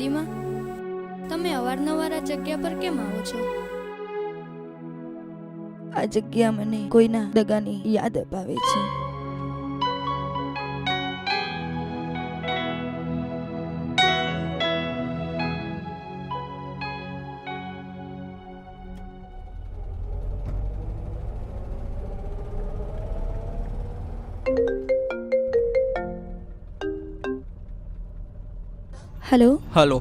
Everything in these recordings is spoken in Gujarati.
દાદીમા, તમે અવારનવાર આ જગ્યા પર કેમ આવો છો? આ જગ્યા મને કોઈના દગાની યાદ અપાવે છે. હેલો. હલો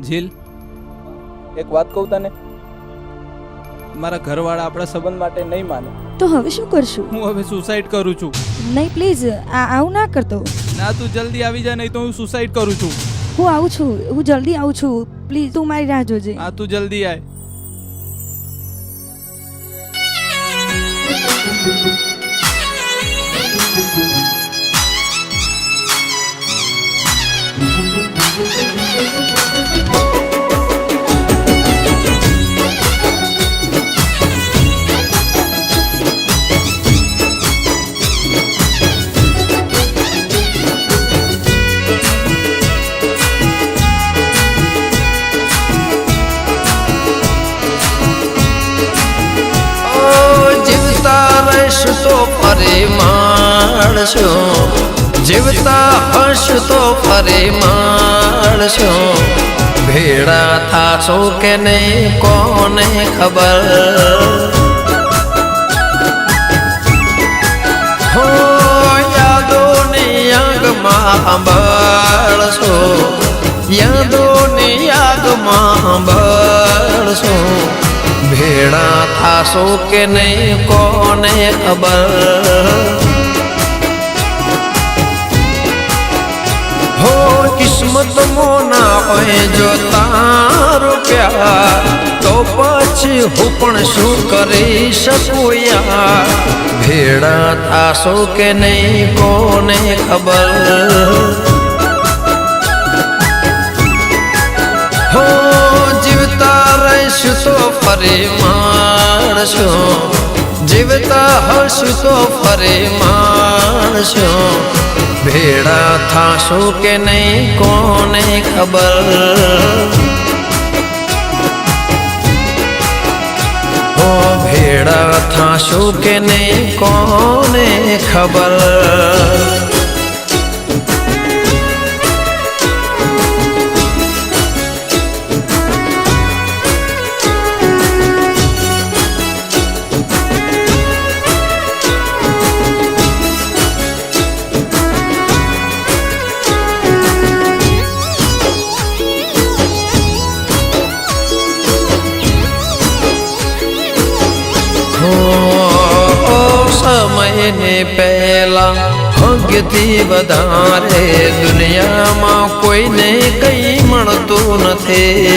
જીલ, એક વાત કહું તને, મારા ઘરવાળા આપણા સંબંધ માટે નહીં માને. તો હવે શું કરશું? હું હવે સુસાઇડ કરું છું. નહીં પ્લીઝ, આવું ના કરતો. ના, તું જલ્દી આવી જા, નહીં તો હું સુસાઇડ કરું છું. હું આવું છું, હું જલ્દી આવું છું. પ્લીઝ તું મારી રાહ જોજે. હા, તું જલ્દી આય. તો પરિમાણશો, જીવતા હશ તો પરિમાણશો. ભેળા થાશો કે નહીં કોને ખબર. હો યાદોની આગમાં બળશો, યાદોની આગમાં બળશો. ભેળા થાશો કે નહીં કોને ખબર. હો કિસ્મત મોના હોય જો તારો પ્યાર, તો પછી હું પણ શું કરી શકું યાર. ભેળા થાશો કે નહીં કોને ખબર. હો જીવતા રહીશું તો ફરી માણશો, જીવતા હશું તો ફરી માણશો. ભેળા થાશો કે નહીં કોને ખબર. હો ભેળા થાશો કે નહીં કોને ખબર. સમયને પહેલા ભાગ્યથી વધારે દુનિયામાં કોઈને કઈ મળતું નથી.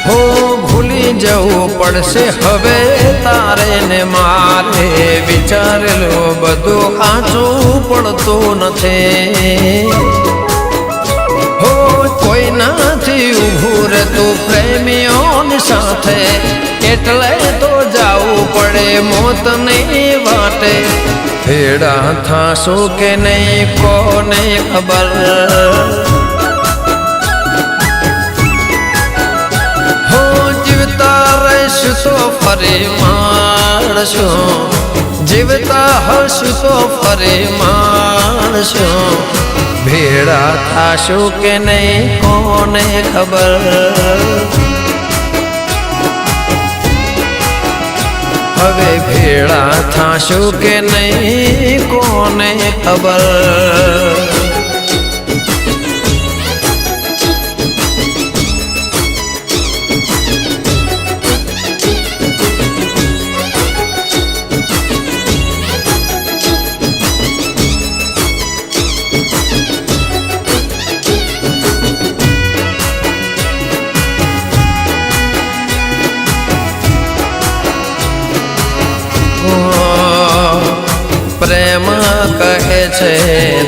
હો ભૂલી જવું પડશે હવે તારે ને મારે. વિચારેલું બધું કાચું પડતું નથી. હો કોઈ નથી ઊભું રહેતું પ્રેમીઓની સાથે, એટલે તો જાવું પડે મોતની વાટે. ભેળા થાશો કે નહીં કોને ખબર. હો જીવતા રહીશું તો ફરી માણશો, જીવતા હશું તો ફરી માણશો. ભેળા થાશો કે નહીં કોને ખબર. હવે ભેળા થાશો કે નહીં કોને ખબર. પ્રેમ કહે છે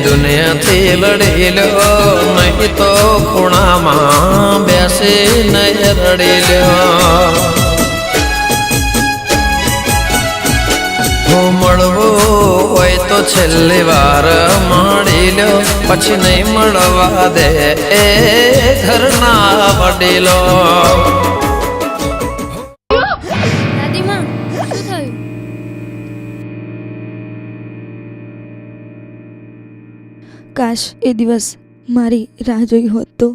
દુનિયાથી લડી લો, નહીં તો ખૂણામાં બેસીને રડી લો. હું મળવું હોય તો છેલ્લી વાર મળી લો, પછી નહીં મળવા દે એ ઘરના વડીલો. દાદીમાં શું થયું? કાશ એ દિવસ મારી રાહ જોઈ હોત તો.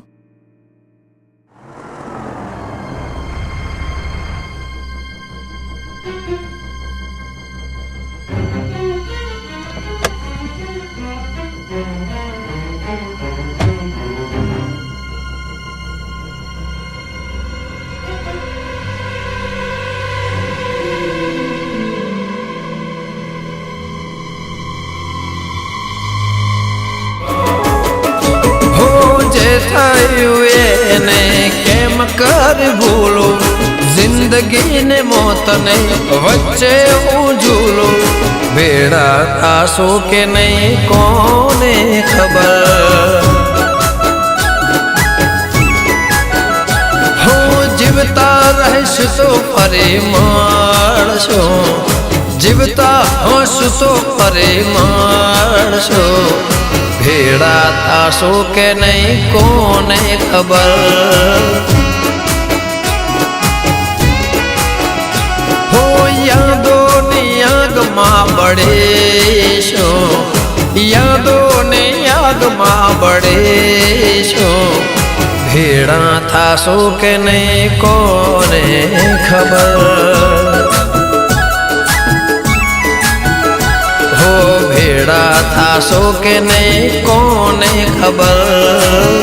થયું એને કેમ કરી ભૂલું, જિંદગી ને મોત ને વચ્ચે હું ઝૂલું. ભેડા થાશો કે નહીં કોને ખબર, હું જીવતા રહીશ તો ફરી મળશો, જીવતા હોશું તો ફરી મળશો. ભેડા થાશો કે નહીં કોને ખબર, હો યાદોની આગમાં બળેશો, યાદોની આગમાં બળેશો. ભેડા થાશો કે નહીં કોને ખબર, હો ભેડા થાશો કે નહીં કોને ખબર,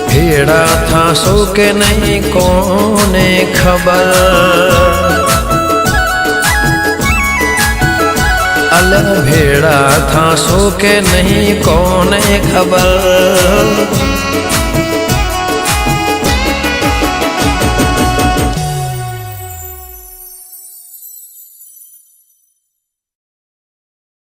ભેડા થાશો કે નહીં કોને ખબર. અલ ભેડા થાશો કે નહીં કોને ખબર,